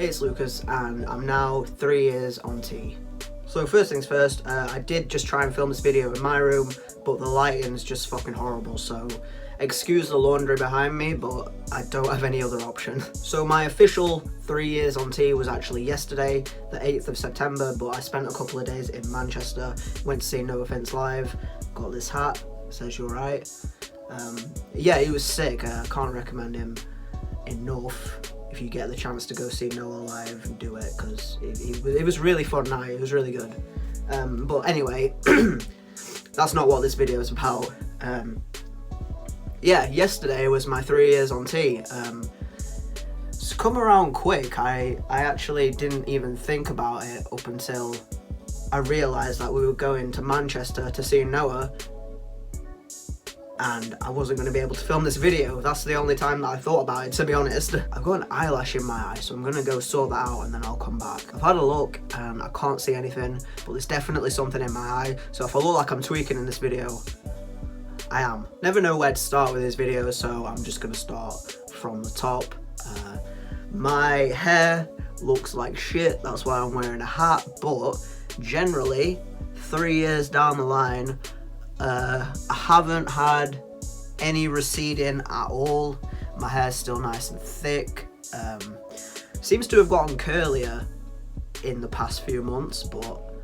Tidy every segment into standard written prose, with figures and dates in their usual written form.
Hey, it's Lucas, and I'm now 3 years on T. So first things first, I did just try and film this video in my room, but the lighting's just fucking horrible, so excuse the laundry behind me, but I don't have any other option. So my official 3 years on T was actually yesterday, the 8th of September, but I spent a couple of days in Manchester, went to see No Offence live, got this hat, says you're right. Yeah, he was sick, I can't recommend him enough. If you get the chance to go see Noah live, do it, because it was really fun night, it was really good. But anyway, that's not what this video is about. Yeah, yesterday was my 3 years on T. It's come around quick. I actually didn't even think about it up until I realised that we were going to Manchester to see Noah, and I wasn't going to be able to film this video. That's the only time that I thought about it, to be honest. I've got an eyelash in my eye, so I'm going to go sort that out and then I'll come back. I've had a look and I can't see anything, but there's definitely something in my eye, so if I look like I'm tweaking in this video, I am. Never know where to start with this video, so I'm just going to start from the top. My hair looks like shit, that's why I'm wearing a hat, but generally, 3 years down the line, I haven't had any receding at all. My hair's still nice and thick. Seems to have gotten curlier in the past few months, but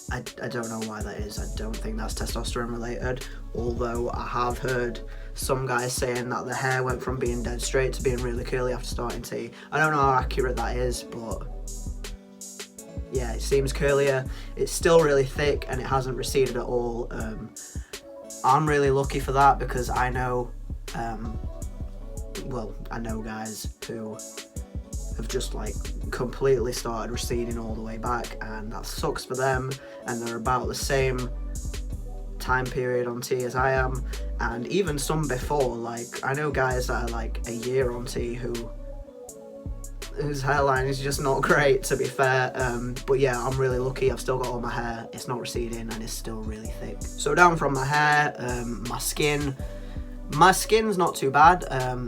I don't know why that is. I don't think that's testosterone related, although I have heard some guys saying that the hair went from being dead straight to being really curly after starting T. I don't know how accurate that is, but yeah, it seems curlier. It's still really thick and it hasn't receded at all. I'm really lucky for that because I know, I know guys who have just like completely started receding all the way back, and that sucks for them, and they're about the same time period on T as I am, and even some before. Like, I know guys that are like a year on T whose hairline is just not great, to be fair, but yeah, I'm really lucky. I've still got all my hair, it's not receding and it's still really thick. So down from my hair, my skin's not too bad.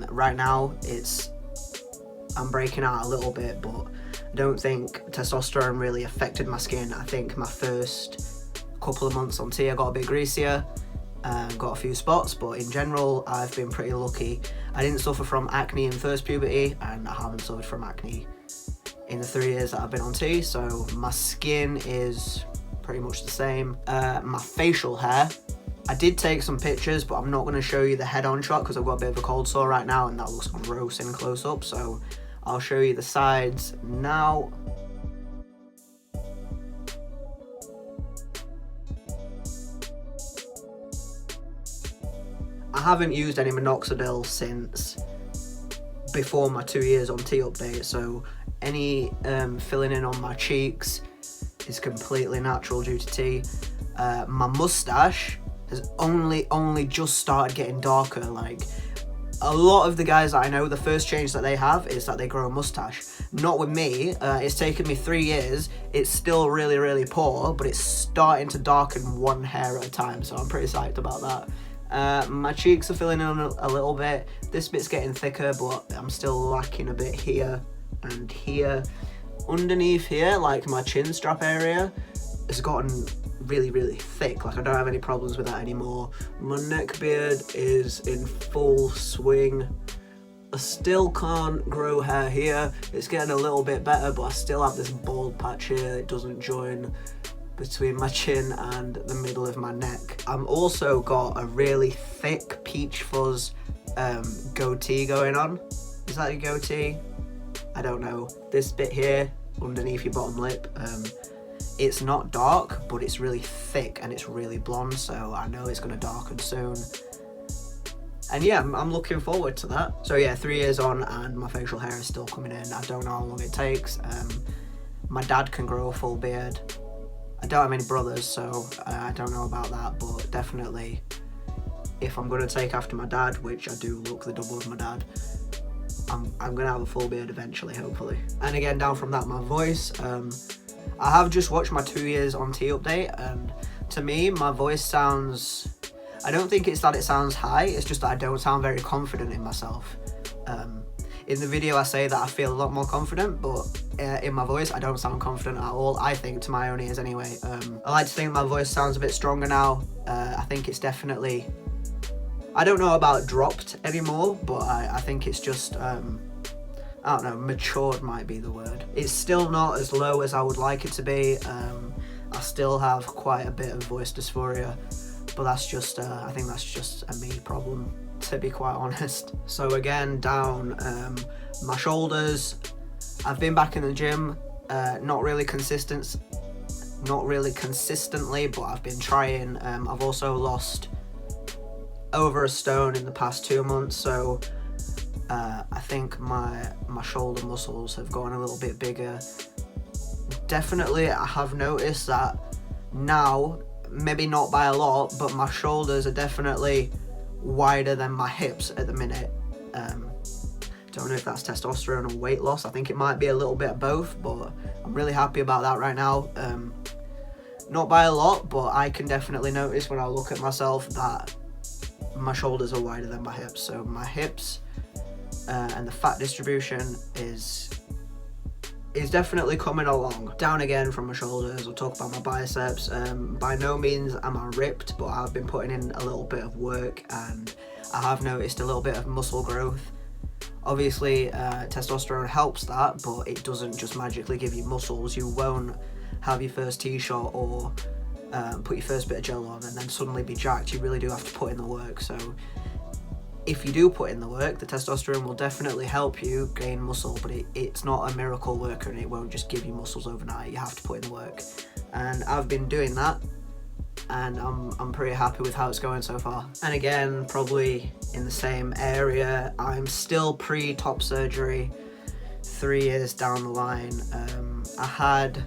Right now I'm breaking out a little bit, but I don't think testosterone really affected my skin. I think my first couple of months on T I got a bit greasier, got a few spots, but in general I've been pretty lucky. I didn't suffer from acne in first puberty, and I haven't suffered from acne in the 3 years that I've been on T, so my skin is pretty much the same. My facial hair, I did take some pictures, but I'm not going to show you the head-on shot because I've got a bit of a cold sore right now and that looks gross in close-up, so I'll show you the sides now. I haven't used any minoxidil since before my 2 years on T update, so any filling in on my cheeks is completely natural due to T. My moustache has only just started getting darker. Like, a lot of the guys that I know, the first change that they have is that they grow a moustache. Not with me. It's taken me 3 years. It's still really, really poor, but it's starting to darken one hair at a time, so I'm pretty psyched about that. My cheeks are filling in a little bit. This bit's getting thicker, but I'm still lacking a bit here and here. Underneath here, like my chin strap area, has gotten really, really thick. Like, I don't have any problems with that anymore. My neck beard is in full swing. I still can't grow hair here. It's getting a little bit better, but I still have this bald patch here. It doesn't join between my chin and the middle of my neck. I'm also got a really thick peach fuzz goatee going on. Is that a goatee? I don't know. This bit here underneath your bottom lip, it's not dark, but it's really thick and it's really blonde, so I know it's going to darken soon. And yeah, I'm looking forward to that. So yeah, 3 years on and my facial hair is still coming in. I don't know how long it takes. My dad can grow a full beard. I don't have any brothers, so I don't know about that, but definitely if I'm going to take after my dad, which I do look the double of my dad, I'm going to have a full beard eventually, hopefully. And again, down from that, my voice. I have just watched my 2 years on T update, and to me, my voice sounds... I don't think it's that it sounds high, it's just that I don't sound very confident in myself. In the video I say that I feel a lot more confident, but in my voice I don't sound confident at all, I think, to my own ears anyway. I like to think my voice sounds a bit stronger now. I think it's definitely, I don't know about dropped anymore, but I think it's just, I don't know, matured might be the word. It's still not as low as I would like it to be. I still have quite a bit of voice dysphoria, but that's just, I think that's just a me problem, to be quite honest. So again, down my shoulders. I've been back in the gym, not really consistently, but I've been trying. I've also lost over a stone in the past 2 months, so I think my shoulder muscles have gotten a little bit bigger. Definitely, I have noticed that now, maybe not by a lot, but my shoulders are definitely wider than my hips at the minute. Don't know if that's testosterone or weight loss. I think it might be a little bit of both, but I'm really happy about that right now. Not by a lot, but I can definitely notice when I look at myself that my shoulders are wider than my hips. So my hips and the fat distribution is definitely coming along. Down again from my shoulders, I'll talk about my biceps. By no means am I ripped, but I've been putting in a little bit of work and I have noticed a little bit of muscle growth. Obviously, testosterone helps that, but it doesn't just magically give you muscles. You won't have your first t-shirt or put your first bit of gel on and then suddenly be jacked. You really do have to put in the work. So if you do put in the work, the testosterone will definitely help you gain muscle, but it's not a miracle worker and it won't just give you muscles overnight. You have to put in the work. And I've been doing that, and I'm pretty happy with how it's going so far. And again, probably in the same area, I'm still pre-top surgery, 3 years down the line. I had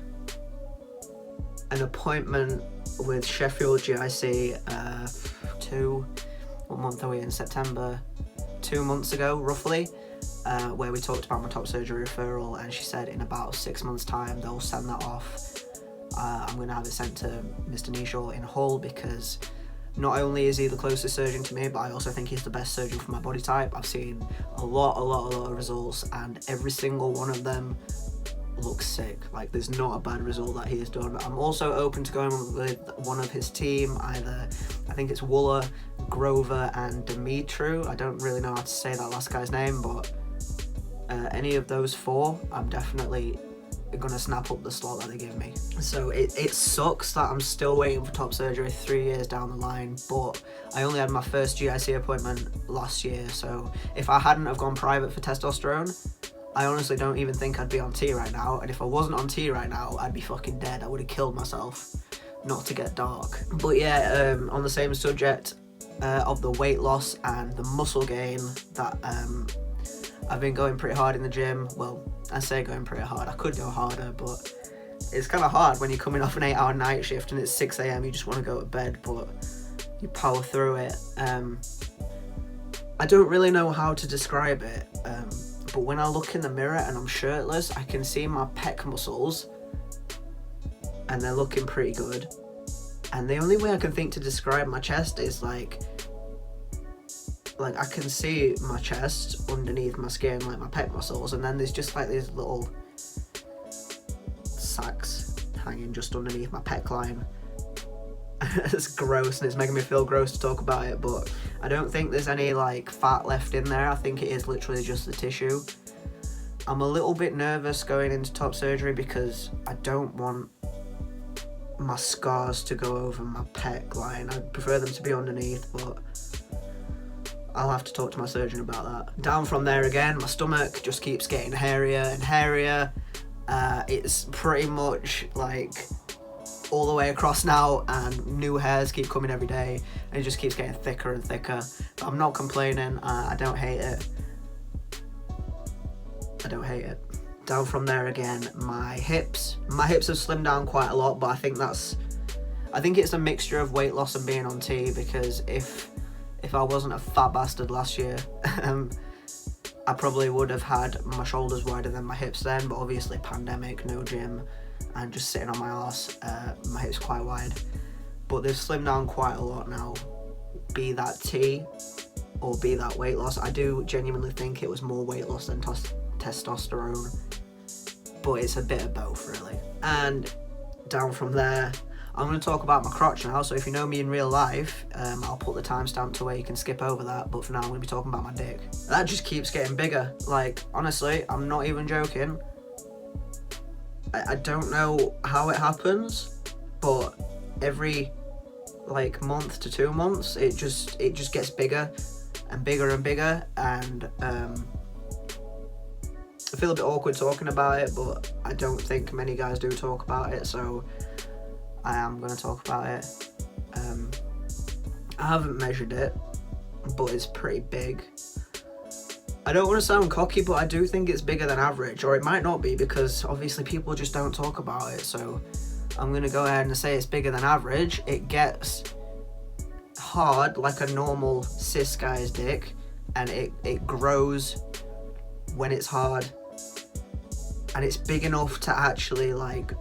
an appointment with Sheffield GIC 1 month away in September, 2 months ago roughly, where we talked about my top surgery referral, and she said in about 6 months time they'll send that off. I'm going to have it sent to Mr. Nishaw in Hull, because not only is he the closest surgeon to me, but I also think he's the best surgeon for my body type. I've seen a lot of results, and every single one of them looks sick. Like, there's not a bad result that he has done. I'm also open to going with one of his team, either, I think it's Wooler, Grover and Dimitru. I don't really know how to say that last guy's name, but any of those 4, I'm definitely gonna snap up the slot that they give me. So it sucks that I'm still waiting for top surgery 3 years down the line, but I only had my first GIC appointment last year, so if I hadn't have gone private for testosterone, I honestly don't even think I'd be on T right now, and if I wasn't on T right now, I'd be fucking dead. I would have killed myself, not to get dark. But yeah, on the same subject of the weight loss and the muscle gain, that I've been going pretty hard in the gym. Well, I say going pretty hard, I could go harder, but it's kind of hard when you're coming off an 8-hour night shift and it's 6 a.m, you just want to go to bed, but you power through it. I don't really know how to describe it, but when I look in the mirror and I'm shirtless, I can see my pec muscles and they're looking pretty good. And the only way I can think to describe my chest is like I can see my chest underneath my skin, like my pec muscles, and then there's just like these little sacs hanging just underneath my pec line. It's gross, and it's making me feel gross to talk about it, but I don't think there's any like fat left in there. I think it is literally just the tissue. I'm a little bit nervous going into top surgery because I don't want my scars to go over my pec line. I'd prefer them to be underneath, but I'll have to talk to my surgeon about that. Down from there again, my stomach just keeps getting hairier and hairier. It's pretty much like all the way across now, and new hairs keep coming every day, and it just keeps getting thicker and thicker. But I'm not complaining. I don't hate it. I don't hate it. Down from there again, my hips have slimmed down quite a lot, but I think it's a mixture of weight loss and being on T, because if I wasn't a fat bastard last year, I probably would have had my shoulders wider than my hips then, but obviously pandemic, no gym, and just sitting on my arse, my hips quite wide. But they've slimmed down quite a lot now, be that T or be that weight loss. I do genuinely think it was more weight loss than testosterone, but it's a bit of both really. And down from there, I'm going to talk about my crotch now. So if you know me in real life, I'll put the timestamp to where you can skip over that, but for now I'm going to be talking about my dick. That just keeps getting bigger. Like, honestly, I'm not even joking. I don't know how it happens, but every like month to 2 months it just gets bigger and bigger and bigger, and I feel a bit awkward talking about it, but I don't think many guys do talk about it, so I am going to talk about it. I haven't measured it, but it's pretty big. I don't want to sound cocky, but I do think it's bigger than average, or it might not be, because obviously people just don't talk about it, so I'm going to go ahead and say it's bigger than average. It gets hard like a normal cis guy's dick, and it grows when it's hard, and it's big enough to actually like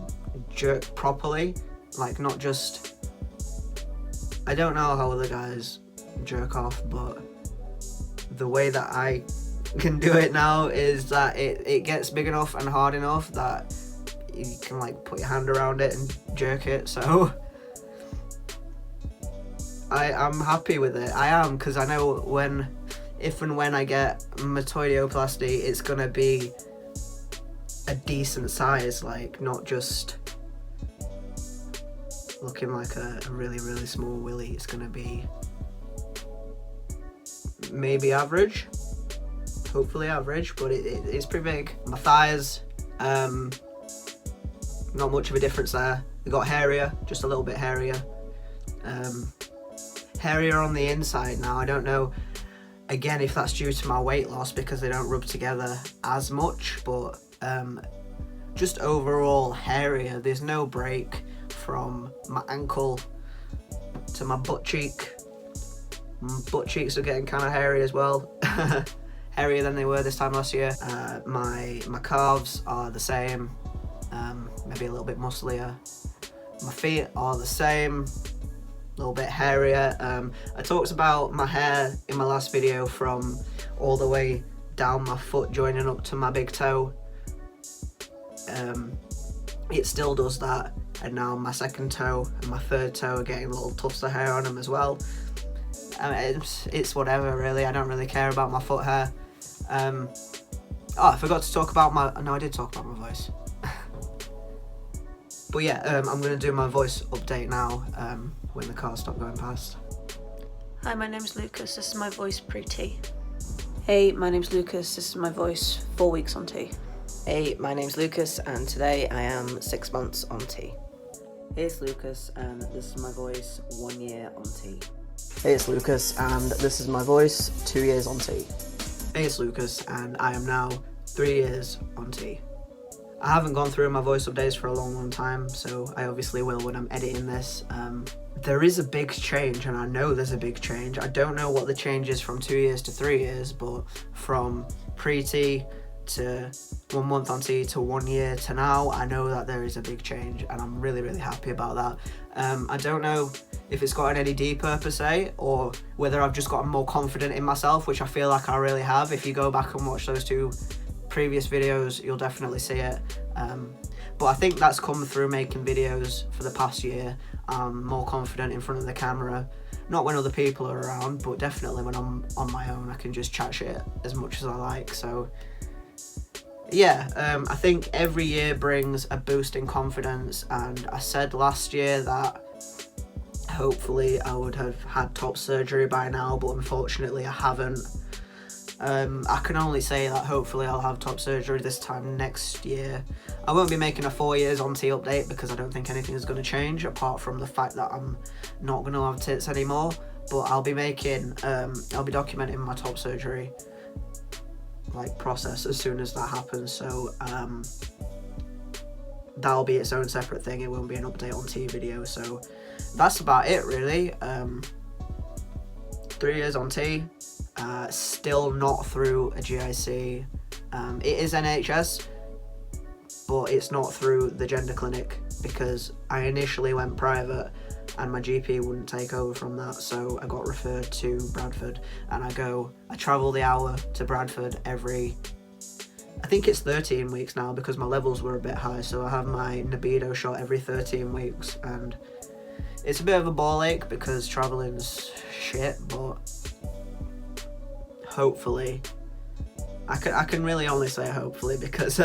jerk properly, like not just, I don't know how other guys jerk off, but the way that I can do it now is that it gets big enough and hard enough that you can like put your hand around it and jerk it. So I'm happy with it. I am, because I know if and when I get metoidioplasty, it's gonna be a decent size, like not just looking like a really, really small willy. It's gonna be maybe average, hopefully average, but it's pretty big. My thighs, not much of a difference there. They got hairier, just a little bit hairier. Hairier on the inside now. I don't know, again, if that's due to my weight loss because they don't rub together as much, but just overall hairier. There's no break from my ankle to my butt cheek. My butt cheeks are getting kind of hairy as well. Hairier than they were this time last year. My calves are the same, maybe a little bit musclier. My feet are the same, a little bit hairier. I talked about my hair in my last video from all the way down my foot joining up to my big toe. It still does that, and now my second toe and my third toe are getting little tufts of hair on them as well. It's whatever really. I don't really care about my foot hair. I forgot to talk about I did talk about my voice. But yeah, I'm going to do my voice update now when the cars stop going past. Hi, my name's Lucas. This is my voice pre-T. Hey, my name's Lucas. This is my voice 4 weeks on T. Hey, my name's Lucas, and today I am 6 months on T. Hey, it's Lucas, and this is my voice 1 year on T. Hey, it's Lucas, and this is my voice 2 years on T. Hey, it's Lucas, and I am now 3 years on T. I haven't gone through my voice updates for a long time, so I obviously will when I'm editing this. There is a big change, and I know there's a big change. I don't know what the change is from 2 years to 3 years, but from pre-T to 1 month on T to 1 year to now, I know that there is a big change, and I'm really, really happy about that. I don't know if it's gotten any deeper per se, or whether I've just gotten more confident in myself, which I feel like I really have. If you go back and watch those 2 previous videos, you'll definitely see it. But I think that's come through making videos for the past year. I'm more confident in front of the camera, not when other people are around, but definitely when I'm on my own. I can just chat shit as much as I like. So yeah, I think every year brings a boost in confidence, and I said last year that hopefully I would have had top surgery by now, but unfortunately I haven't. I can only say that hopefully I'll have top surgery this time next year. I won't be making a 4 years on T update because I don't think anything is going to change apart from the fact that I'm not going to have tits anymore, but I'll be documenting my top surgery process as soon as that happens, so that'll be its own separate thing. It won't be an update on T video. So that's about it really. 3 years on T, still not through a GIC. It is NHS, but it's not through the gender clinic because I initially went private and my GP wouldn't take over from that, so I got referred to Bradford, and I travel the hour to Bradford every, I think it's 13 weeks now because my levels were a bit high, so I have my libido shot every 13 weeks, and it's a bit of a ball ache because travelling's shit, but hopefully, I can really only say hopefully because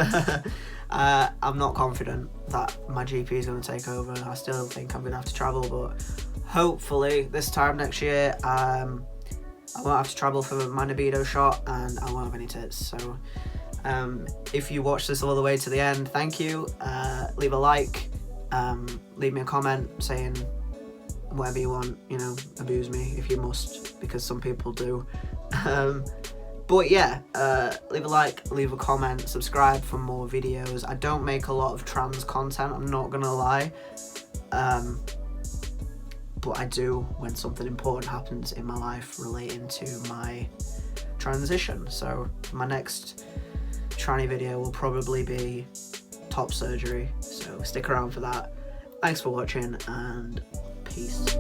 I'm not confident that my GP is going to take over. I still think I'm going to have to travel, but hopefully this time next year I won't have to travel for my libido shot and I won't have any tits. So if you watch this all the way to the end, thank you. Leave a like, leave me a comment saying whatever you want, you know, abuse me if you must, because some people do. But yeah, leave a like, leave a comment, subscribe for more videos. I don't make a lot of trans content, I'm not gonna lie, but I do when something important happens in my life relating to my transition. So my next tranny video will probably be top surgery, so stick around for that. Thanks for watching and peace.